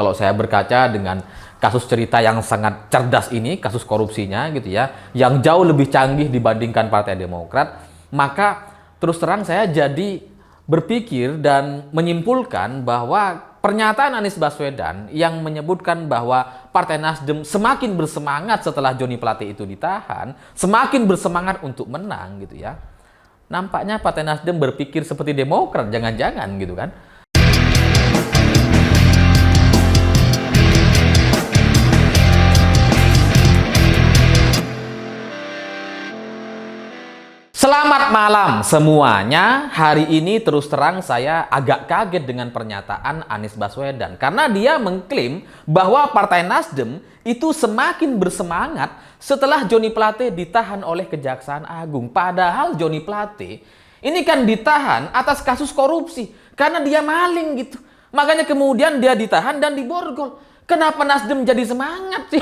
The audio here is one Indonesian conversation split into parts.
kalau saya berkaca dengan kasus cerita yang sangat cerdas ini, kasus korupsinya gitu ya, yang jauh lebih canggih dibandingkan Partai Demokrat, maka terus terang saya jadi berpikir dan menyimpulkan bahwa pernyataan Anies Baswedan yang menyebutkan bahwa Partai Nasdem semakin bersemangat setelah Joni Plate itu ditahan, semakin bersemangat untuk menang gitu ya. Nampaknya Partai Nasdem berpikir seperti Demokrat, jangan-jangan gitu kan. Selamat malam semuanya. Hari ini terus terang saya agak kaget dengan pernyataan Anies Baswedan. Karena dia mengklaim bahwa Partai Nasdem itu semakin bersemangat setelah Joni Plate ditahan oleh Kejaksaan Agung. Padahal Joni Plate ini kan ditahan atas kasus korupsi. Karena dia maling gitu. Makanya kemudian dia ditahan dan diborgol. Kenapa Nasdem jadi semangat sih?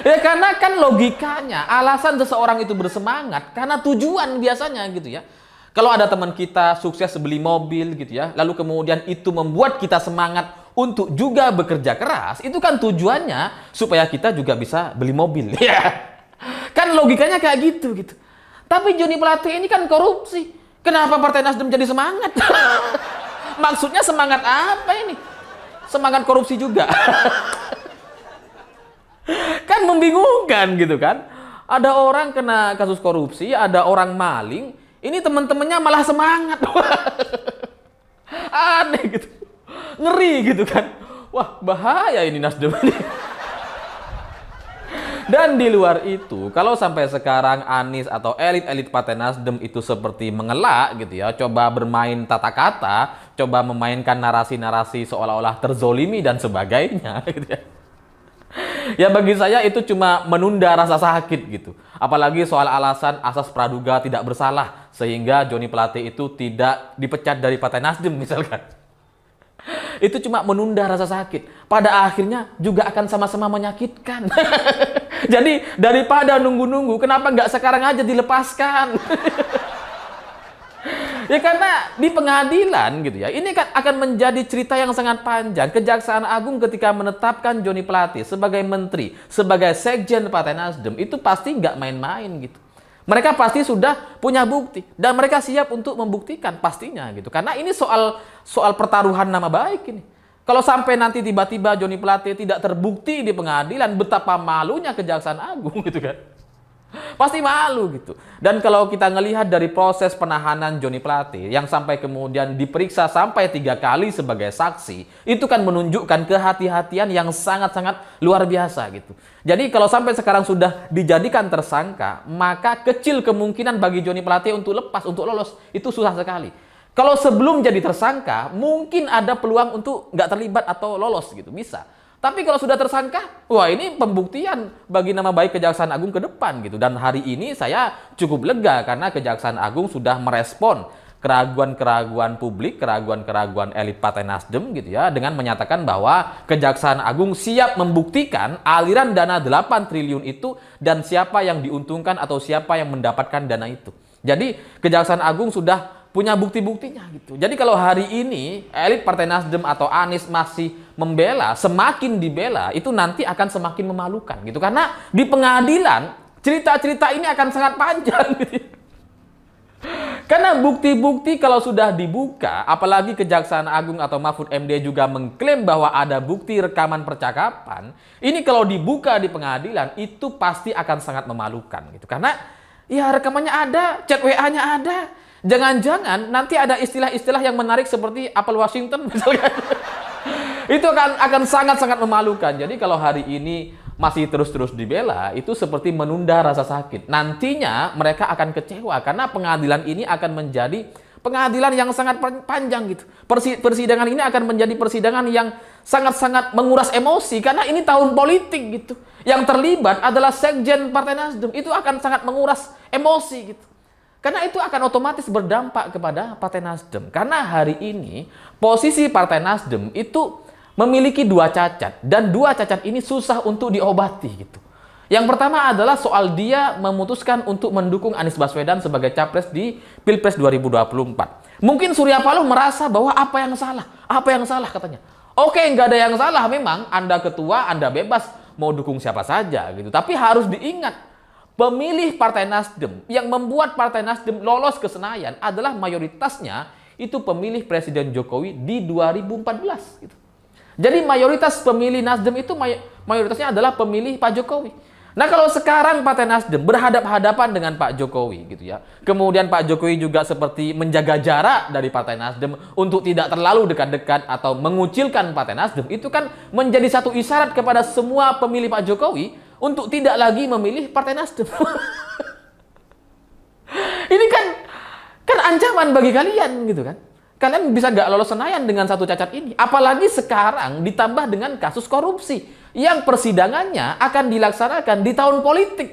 Ya karena kan logikanya alasan seseorang itu bersemangat karena tujuan biasanya gitu ya. Kalau ada teman kita sukses beli mobil gitu ya, lalu kemudian itu membuat kita semangat untuk juga bekerja keras, itu kan tujuannya supaya kita juga bisa beli mobil ya. Kan logikanya kayak gitu gitu. Tapi Joni Plate ini kan korupsi. Kenapa Partai Nasdem jadi semangat? Maksudnya semangat apa ini? Semangat korupsi juga. Kan membingungkan gitu kan. Ada orang kena kasus korupsi, ada orang maling, ini teman-temannya malah semangat. Aneh gitu. Ngeri gitu kan. Wah, bahaya ini Nasdem ini. Dan di luar itu, kalau sampai sekarang Anies atau elit-elit Partai Nasdem itu seperti mengelak gitu ya, coba bermain tata kata, coba memainkan narasi-narasi seolah-olah terzolimi dan sebagainya gitu ya. Ya bagi saya itu cuma menunda rasa sakit gitu. Apalagi soal alasan asas praduga tidak bersalah sehingga Joni Plate itu tidak dipecat dari Partai Nasdem misalkan. Itu cuma menunda rasa sakit. Pada akhirnya juga akan sama-sama menyakitkan. Jadi daripada nunggu-nunggu, kenapa nggak sekarang aja dilepaskan? Ya karena di pengadilan gitu ya, ini kan akan menjadi cerita yang sangat panjang. Kejaksaan Agung ketika menetapkan Joni Plate sebagai menteri, sebagai sekjen Partai Nasdem, itu pasti nggak main-main gitu. Mereka pasti sudah punya bukti dan mereka siap untuk membuktikan pastinya gitu. Karena ini soal pertaruhan nama baik ini. Kalau sampai nanti tiba-tiba Joni Plate tidak terbukti di pengadilan, betapa malunya Kejaksaan Agung gitu kan. Pasti malu gitu. Dan kalau kita ngelihat dari proses penahanan Joni Plate yang sampai kemudian diperiksa sampai 3 kali sebagai saksi, itu kan menunjukkan kehati-hatian yang sangat-sangat luar biasa gitu. Jadi kalau sampai sekarang sudah dijadikan tersangka, maka kecil kemungkinan bagi Joni Plate untuk lepas, untuk lolos, itu susah sekali. Kalau sebelum jadi tersangka, mungkin ada peluang untuk nggak terlibat atau lolos gitu, bisa. Tapi kalau sudah tersangka, wah ini pembuktian bagi nama baik Kejaksaan Agung ke depan gitu. Dan hari ini saya cukup lega karena Kejaksaan Agung sudah merespon keraguan-keraguan publik, keraguan-keraguan elit Partai Nasdem gitu ya, dengan menyatakan bahwa Kejaksaan Agung siap membuktikan aliran dana 8 triliun itu dan siapa yang diuntungkan atau siapa yang mendapatkan dana itu. Jadi Kejaksaan Agung sudah punya bukti-buktinya gitu. Jadi kalau hari ini elit Partai Nasdem atau Anies masih membela, semakin dibela, itu nanti akan semakin memalukan gitu. Karena di pengadilan cerita-cerita ini akan sangat panjang gitu. Karena bukti-bukti kalau sudah dibuka, apalagi Kejaksaan Agung atau Mahfud MD juga mengklaim bahwa ada bukti rekaman percakapan, ini kalau dibuka di pengadilan itu pasti akan sangat memalukan gitu. Karena ya rekamannya ada, chat WA-nya ada. Jangan-jangan nanti ada istilah-istilah yang menarik seperti apel Washington misalkan. Itu akan sangat-sangat memalukan. Jadi kalau hari ini masih terus-terus dibela, itu seperti menunda rasa sakit. Nantinya mereka akan kecewa karena pengadilan ini akan menjadi pengadilan yang sangat panjang gitu. Persidangan ini akan menjadi persidangan yang sangat-sangat menguras emosi karena ini tahun politik gitu. Yang terlibat adalah sekjen Partai Nasdem. Itu akan sangat menguras emosi gitu. Karena itu akan otomatis berdampak kepada Partai Nasdem. Karena hari ini posisi Partai Nasdem itu memiliki 2 cacat. Dan 2 cacat ini susah untuk diobati gitu. Yang pertama adalah soal dia memutuskan untuk mendukung Anies Baswedan sebagai capres di Pilpres 2024. Mungkin Surya Paloh merasa bahwa apa yang salah katanya. Oke, nggak ada yang salah memang. Anda ketua, Anda bebas mau dukung siapa saja gitu. Tapi harus diingat, pemilih Partai Nasdem yang membuat Partai Nasdem lolos ke Senayan adalah mayoritasnya itu pemilih Presiden Jokowi di 2014 gitu. Jadi mayoritas pemilih Nasdem itu mayoritasnya adalah pemilih Pak Jokowi. Nah, kalau sekarang Partai Nasdem berhadapan-hadapan dengan Pak Jokowi gitu ya. Kemudian Pak Jokowi juga seperti menjaga jarak dari Partai Nasdem untuk tidak terlalu dekat-dekat atau mengucilkan Partai Nasdem, itu kan menjadi satu isyarat kepada semua pemilih Pak Jokowi untuk tidak lagi memilih Partai Nasdem. Ini kan ancaman bagi kalian gitu kan. Kalian bisa nggak lolos Senayan dengan satu cacat ini. Apalagi sekarang ditambah dengan kasus korupsi yang persidangannya akan dilaksanakan di tahun politik.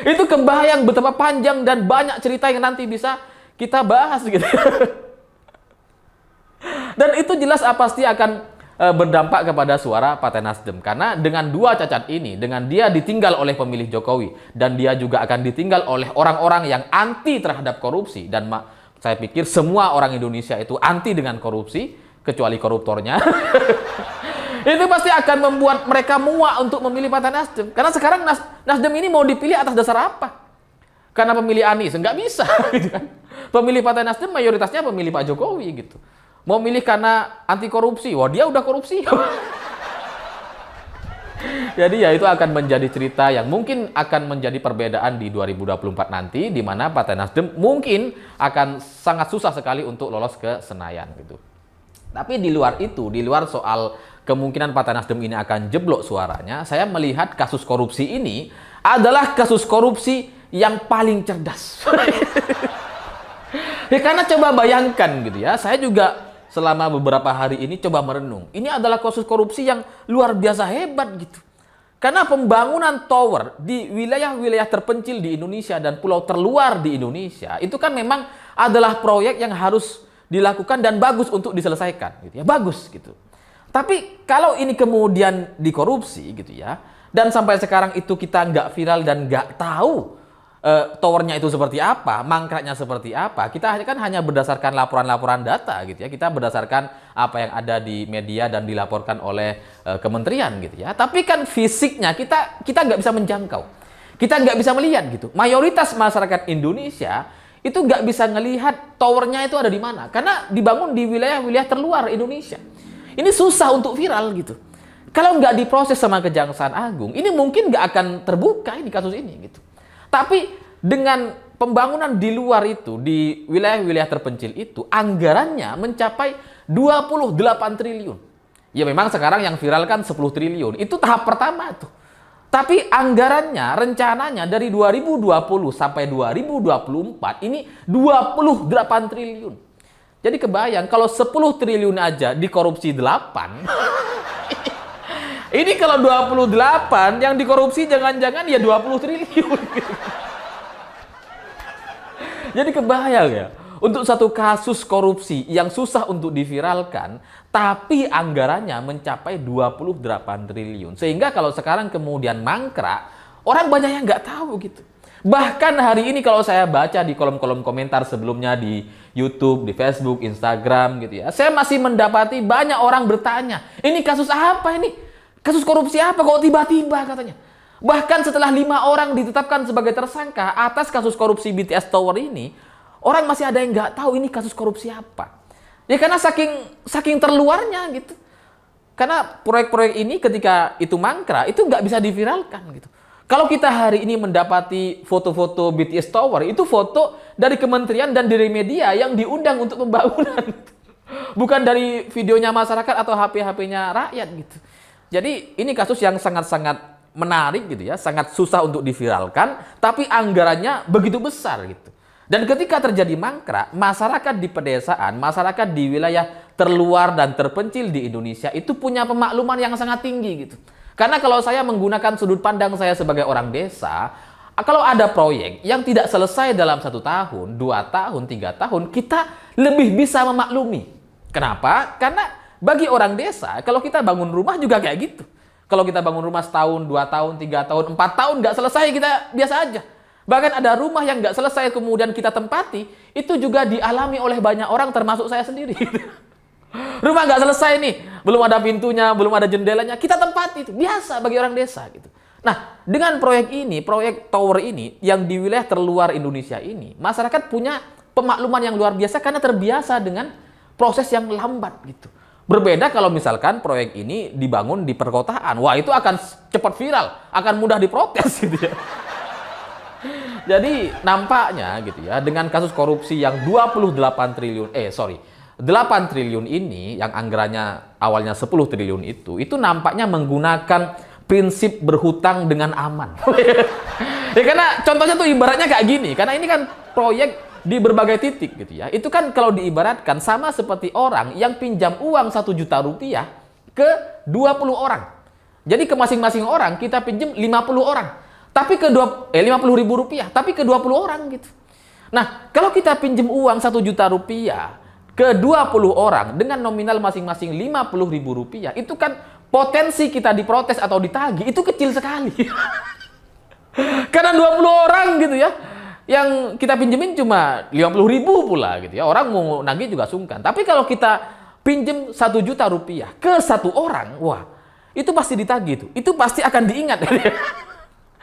Itu kebayang betapa panjang dan banyak cerita yang nanti bisa kita bahas gitu. Dan itu jelas pasti akan berdampak kepada suara Partai Nasdem. Karena dengan dua cacat ini, dengan dia ditinggal oleh pemilih Jokowi dan dia juga akan ditinggal oleh orang-orang yang anti terhadap korupsi, dan saya pikir semua orang Indonesia itu anti dengan korupsi, kecuali koruptornya. Itu pasti akan membuat mereka muak untuk memilih Partai Nasdem. Karena sekarang Nasdem ini mau dipilih atas dasar apa? Karena pemilih Anies? Nggak bisa. Gitu kan? Pemilih Partai Nasdem mayoritasnya pemilih Pak Jokowi gitu. Mau milih karena anti korupsi? Wah, dia udah korupsi. Jadi ya itu akan menjadi cerita yang mungkin akan menjadi perbedaan di 2024 nanti, di mana Partai Nasdem mungkin akan sangat susah sekali untuk lolos ke Senayan gitu. Tapi di luar itu, di luar soal kemungkinan Partai Nasdem ini akan jeblok suaranya, saya melihat kasus korupsi ini adalah kasus korupsi yang paling cerdas. Ya, karena coba bayangkan gitu ya, saya juga selama beberapa hari ini coba merenung. Ini adalah kasus korupsi yang luar biasa hebat gitu. Karena pembangunan tower di wilayah-wilayah terpencil di Indonesia dan pulau terluar di Indonesia itu kan memang adalah proyek yang harus dilakukan dan bagus untuk diselesaikan gitu ya, bagus gitu. Tapi kalau ini kemudian dikorupsi gitu ya, dan sampai sekarang itu kita nggak viral dan nggak tahu towernya itu seperti apa, mangkraknya seperti apa. Kita kan hanya berdasarkan laporan-laporan data gitu ya. Kita berdasarkan apa yang ada di media dan dilaporkan oleh kementerian gitu ya. Tapi kan fisiknya kita nggak bisa menjangkau. Kita nggak bisa melihat gitu. Mayoritas masyarakat Indonesia itu nggak bisa ngelihat towernya itu ada di mana. Karena dibangun di wilayah-wilayah terluar Indonesia. Ini susah untuk viral gitu. Kalau nggak diproses sama Kejaksaan Agung, ini mungkin nggak akan terbuka ini kasus ini gitu. Tapi dengan pembangunan di luar itu, di wilayah-wilayah terpencil itu, anggarannya mencapai 28 triliun. Ya memang sekarang yang viral kan 10 triliun. Itu tahap pertama tuh. Tapi anggarannya, rencananya dari 2020 sampai 2024 ini 28 triliun. Jadi kebayang kalau 10 triliun aja dikorupsi 8. Ini kalau 28 yang dikorupsi jangan-jangan ya 20 triliun. Jadi kebayang ya, untuk satu kasus korupsi yang susah untuk diviralkan, tapi anggarannya mencapai 28 triliun. Sehingga kalau sekarang kemudian mangkrak, orang banyak yang nggak tahu gitu. Bahkan hari ini kalau saya baca di kolom-kolom komentar sebelumnya di YouTube, di Facebook, Instagram gitu ya, saya masih mendapati banyak orang bertanya, ini kasus apa ini? Kasus korupsi apa kok tiba-tiba katanya? Bahkan setelah 5 orang ditetapkan sebagai tersangka atas kasus korupsi BTS Tower ini, orang masih ada yang nggak tahu ini kasus korupsi apa. Ya karena saking terluarnya gitu. Karena proyek-proyek ini ketika itu mangkrak, itu nggak bisa diviralkan gitu. Kalau kita hari ini mendapati foto-foto BTS Tower, itu foto dari kementerian dan dari media yang diundang untuk pembangunan. Bukan dari videonya masyarakat atau HP-HP-nya rakyat gitu. Jadi ini kasus yang sangat-sangat menarik gitu ya, sangat susah untuk diviralkan, tapi anggarannya begitu besar gitu. Dan ketika terjadi mangkrak, masyarakat di pedesaan, masyarakat di wilayah terluar dan terpencil di Indonesia itu punya pemakluman yang sangat tinggi gitu. Karena kalau saya menggunakan sudut pandang saya sebagai orang desa, kalau ada proyek yang tidak selesai dalam 1 tahun, 2 tahun, 3 tahun, kita lebih bisa memaklumi. Kenapa? Karena bagi orang desa, kalau kita bangun rumah juga kayak gitu. Kalau kita bangun rumah setahun, 2 tahun, 3 tahun, 4 tahun nggak selesai, kita biasa aja. Bahkan ada rumah yang nggak selesai kemudian kita tempati, itu juga dialami oleh banyak orang termasuk saya sendiri. Rumah nggak selesai nih, belum ada pintunya, belum ada jendelanya, kita tempati itu. Biasa bagi orang desa gitu. Nah, dengan proyek ini, proyek tower ini, yang di wilayah terluar Indonesia ini, masyarakat punya pemakluman yang luar biasa karena terbiasa dengan proses yang lambat gitu. Berbeda kalau misalkan proyek ini dibangun di perkotaan, wah itu akan cepat viral, akan mudah diprotes gitu ya. Jadi nampaknya gitu ya, dengan kasus korupsi yang 8 triliun ini yang anggarannya awalnya 10 triliun itu nampaknya menggunakan prinsip berhutang dengan aman. Ya karena contohnya tuh ibaratnya kayak gini, karena ini kan proyek di berbagai titik gitu ya. Itu kan kalau diibaratkan sama seperti orang yang pinjam uang 1 juta rupiah ke 20 orang. Jadi ke masing-masing orang kita pinjam 50 orang. Tapi ke 50 ribu rupiah, tapi ke 20 orang gitu. Nah, kalau kita pinjam uang 1 juta rupiah ke 20 orang dengan nominal masing-masing 50 ribu rupiah, itu kan potensi kita diprotes atau ditagih itu kecil sekali. Karena 20 orang gitu ya, yang kita pinjemin cuma 50 ribu pula gitu ya. Orang mau nagih juga sungkan. Tapi kalau kita pinjem 1 juta rupiah ke 1 orang, wah, itu pasti ditagih tuh. Itu pasti akan diingat.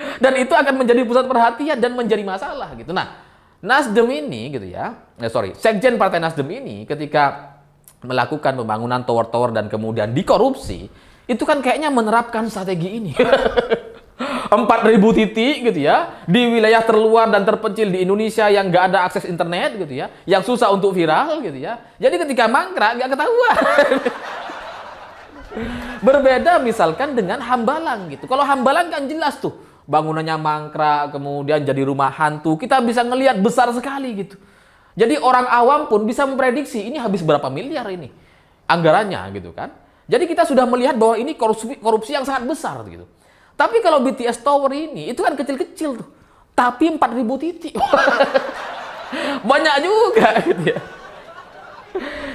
Dan itu akan menjadi pusat perhatian dan menjadi masalah gitu. Nah, Nasdem ini gitu ya, Sekjen Partai Nasdem ini ketika melakukan pembangunan tower-tower dan kemudian dikorupsi, itu kan kayaknya menerapkan strategi ini. 4.000 titik gitu ya, di wilayah terluar dan terpencil di Indonesia yang nggak ada akses internet gitu ya, yang susah untuk viral gitu ya. Jadi ketika mangkrak nggak ketahuan. Berbeda misalkan dengan Hambalang gitu. Kalau Hambalang kan jelas tuh, bangunannya mangkrak, kemudian jadi rumah hantu, kita bisa ngelihat besar sekali gitu. Jadi orang awam pun bisa memprediksi ini habis berapa miliar ini anggarannya gitu kan. Jadi kita sudah melihat bahwa ini korupsi yang sangat besar gitu. Tapi kalau BTS Tower ini, itu kan kecil-kecil tuh. Tapi 4.000 titik. Banyak juga gitu ya.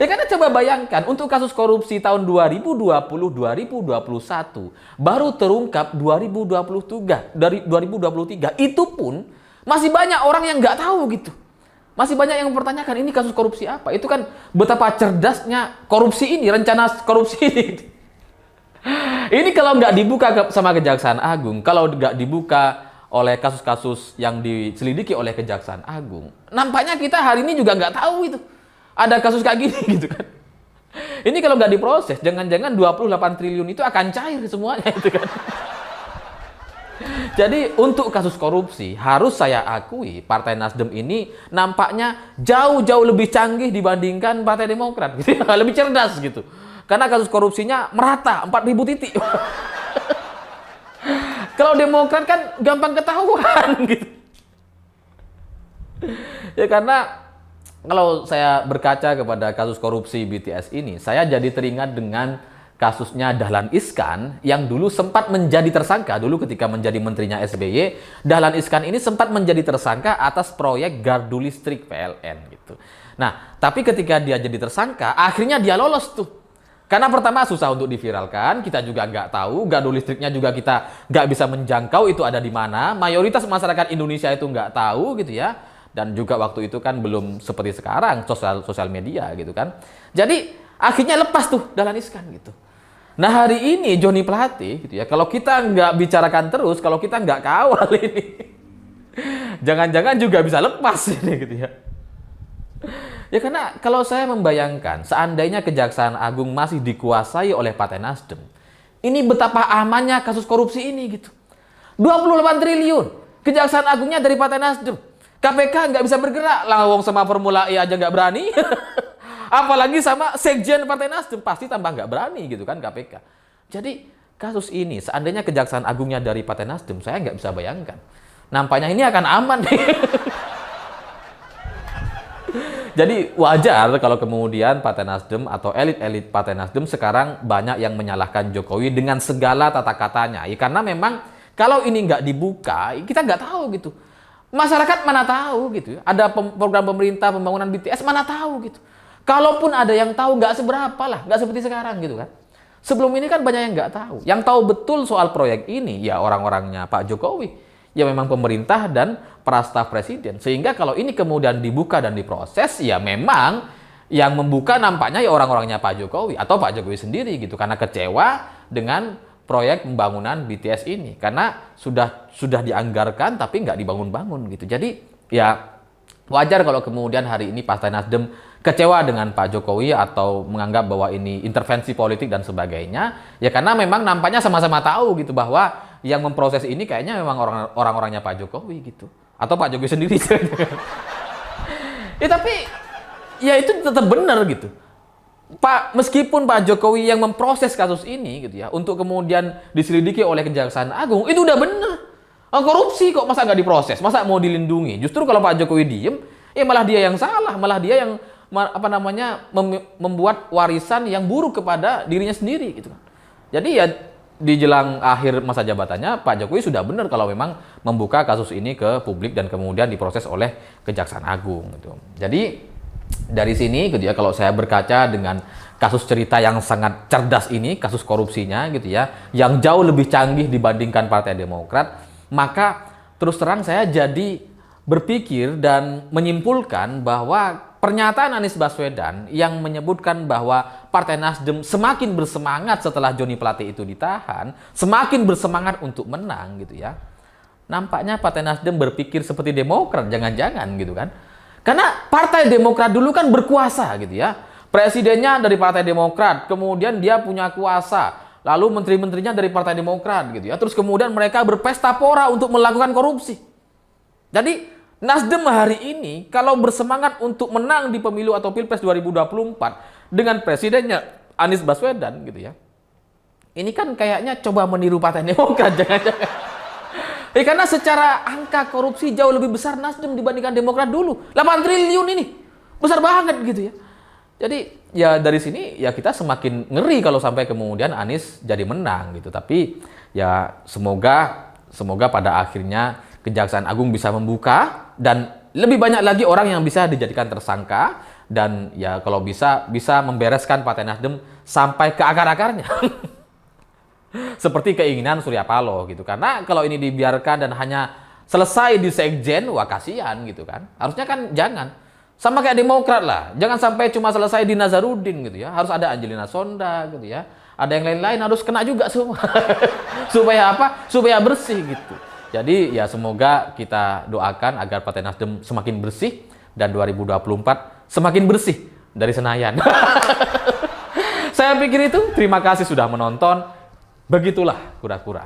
Ya karena coba bayangkan, untuk kasus korupsi tahun 2020-2021, baru terungkap 2023, itu pun masih banyak orang yang nggak tahu gitu. Masih banyak yang mempertanyakan, ini kasus korupsi apa? Itu kan betapa cerdasnya korupsi ini, rencana korupsi ini. Ini kalau nggak dibuka sama Kejaksaan Agung, kalau nggak dibuka oleh kasus-kasus yang diselidiki oleh Kejaksaan Agung, nampaknya kita hari ini juga nggak tahu itu. Ada kasus kayak gini gitu kan. Ini kalau nggak diproses, jangan-jangan 28 triliun itu akan cair semuanya itu kan. Jadi untuk kasus korupsi, harus saya akui Partai Nasdem ini nampaknya jauh-jauh lebih canggih dibandingkan Partai Demokrat gitu. Lebih cerdas gitu. Karena kasus korupsinya merata, 4.000 titik. Kalau Demokrat kan gampang ketahuan gitu. Ya karena kalau saya berkaca kepada kasus korupsi BTS ini, saya jadi teringat dengan kasusnya Dahlan Iskan yang dulu sempat menjadi tersangka, dulu ketika menjadi menterinya SBY, Dahlan Iskan ini sempat menjadi tersangka atas proyek gardu listrik PLN gitu. Nah, tapi ketika dia jadi tersangka, akhirnya dia lolos tuh. Karena pertama susah untuk diviralkan, kita juga nggak tahu, gardu listriknya juga kita nggak bisa menjangkau itu ada di mana, mayoritas masyarakat Indonesia itu nggak tahu gitu ya. Dan juga waktu itu kan belum seperti sekarang sosial media gitu kan. Jadi akhirnya lepas tuh Dahlan Iskan gitu. Nah hari ini Joni Plate gitu ya, kalau kita nggak bicarakan terus, kalau kita nggak kawal ini, jangan-jangan juga bisa lepas ini gitu ya. Ya karena kalau saya membayangkan seandainya Kejaksaan Agung masih dikuasai oleh Partai Nasdem, ini betapa amannya kasus korupsi ini gitu. 28 triliun, Kejaksaan Agungnya dari Partai Nasdem. KPK nggak bisa bergerak, lah wong sama Formula E aja nggak berani. Apalagi sama Sekjen Partai Nasdem, pasti tambah nggak berani gitu kan KPK. Jadi kasus ini, seandainya Kejaksaan Agungnya dari Partai Nasdem, saya nggak bisa bayangkan. Nampaknya ini akan aman nih. Jadi wajar kalau kemudian Partai Nasdem atau elit-elit Partai Nasdem sekarang banyak yang menyalahkan Jokowi dengan segala tata katanya. Ya, karena memang kalau ini nggak dibuka, kita nggak tahu gitu. Masyarakat mana tahu gitu. Ada program pemerintah pembangunan BTS mana tahu gitu. Kalaupun ada yang tahu nggak seberapa lah, nggak seperti sekarang gitu kan. Sebelum ini kan banyak yang nggak tahu. Yang tahu betul soal proyek ini ya orang-orangnya Pak Jokowi. Ya memang pemerintah dan para staf presiden. Sehingga kalau ini kemudian dibuka dan diproses ya memang yang membuka nampaknya ya orang-orangnya Pak Jokowi atau Pak Jokowi sendiri gitu, karena kecewa dengan proyek pembangunan BTS ini, karena sudah dianggarkan tapi nggak dibangun-bangun gitu. Jadi ya wajar kalau kemudian hari ini Partai Nasdem kecewa dengan Pak Jokowi atau menganggap bahwa ini intervensi politik dan sebagainya, ya karena memang nampaknya sama-sama tahu gitu bahwa yang memproses ini kayaknya memang orang-orangnya Pak Jokowi gitu, atau Pak Jokowi sendiri. Ya tapi ya itu tetap benar gitu. Meskipun Pak Jokowi yang memproses kasus ini gitu ya, untuk kemudian diselidiki oleh Kejaksaan Agung, itu udah benar. Korupsi kok masa nggak diproses, masa mau dilindungi? Justru kalau Pak Jokowi diem, ya malah dia yang salah, malah dia yang membuat warisan yang buruk kepada dirinya sendiri gitu kan. Jadi ya di jelang akhir masa jabatannya Pak Jokowi sudah benar kalau memang membuka kasus ini ke publik dan kemudian diproses oleh Kejaksaan Agung gitu. Jadi dari sini gitu ya, kalau saya berkaca dengan kasus cerita yang sangat cerdas ini, kasus korupsinya gitu ya, yang jauh lebih canggih dibandingkan Partai Demokrat, maka terus terang saya jadi berpikir dan menyimpulkan bahwa pernyataan Anies Baswedan yang menyebutkan bahwa Partai Nasdem semakin bersemangat setelah Joni Plate itu ditahan, semakin bersemangat untuk menang gitu ya. Nampaknya Partai Nasdem berpikir seperti Demokrat, jangan-jangan gitu kan. Karena Partai Demokrat dulu kan berkuasa gitu ya. Presidennya dari Partai Demokrat, kemudian dia punya kuasa. Lalu menteri-menterinya dari Partai Demokrat gitu ya. Terus kemudian mereka berpesta pora untuk melakukan korupsi. Jadi Nasdem hari ini kalau bersemangat untuk menang di pemilu atau Pilpres 2024 dengan presidennya Anies Baswedan gitu ya. Ini kan kayaknya coba meniru Partai Demokrat, jangan-jangan. Karena secara angka korupsi jauh lebih besar Nasdem dibandingkan Demokrat dulu. 8 triliun ini. Besar banget gitu ya. Jadi ya dari sini ya kita semakin ngeri kalau sampai kemudian Anies jadi menang gitu. Tapi ya semoga pada akhirnya Kejaksaan Agung bisa membuka dan lebih banyak lagi orang yang bisa dijadikan tersangka dan ya kalau bisa membereskan Partai Nasdem sampai ke akar-akarnya. Seperti keinginan Surya Paloh gitu. Karena kalau ini dibiarkan dan hanya selesai di sekjen, wah kasihan gitu kan. Harusnya kan jangan. Sama kayak Demokrat lah. Jangan sampai cuma selesai di Nazarudin gitu ya. Harus ada Angelina Sonda gitu ya. Ada yang lain-lain harus kena juga semua. Supaya apa? Supaya bersih gitu. Jadi ya semoga kita doakan agar Partai Nasdem semakin bersih dan 2024 semakin bersih dari Senayan. Saya pikir itu. Terima kasih sudah menonton. Begitulah kura-kura.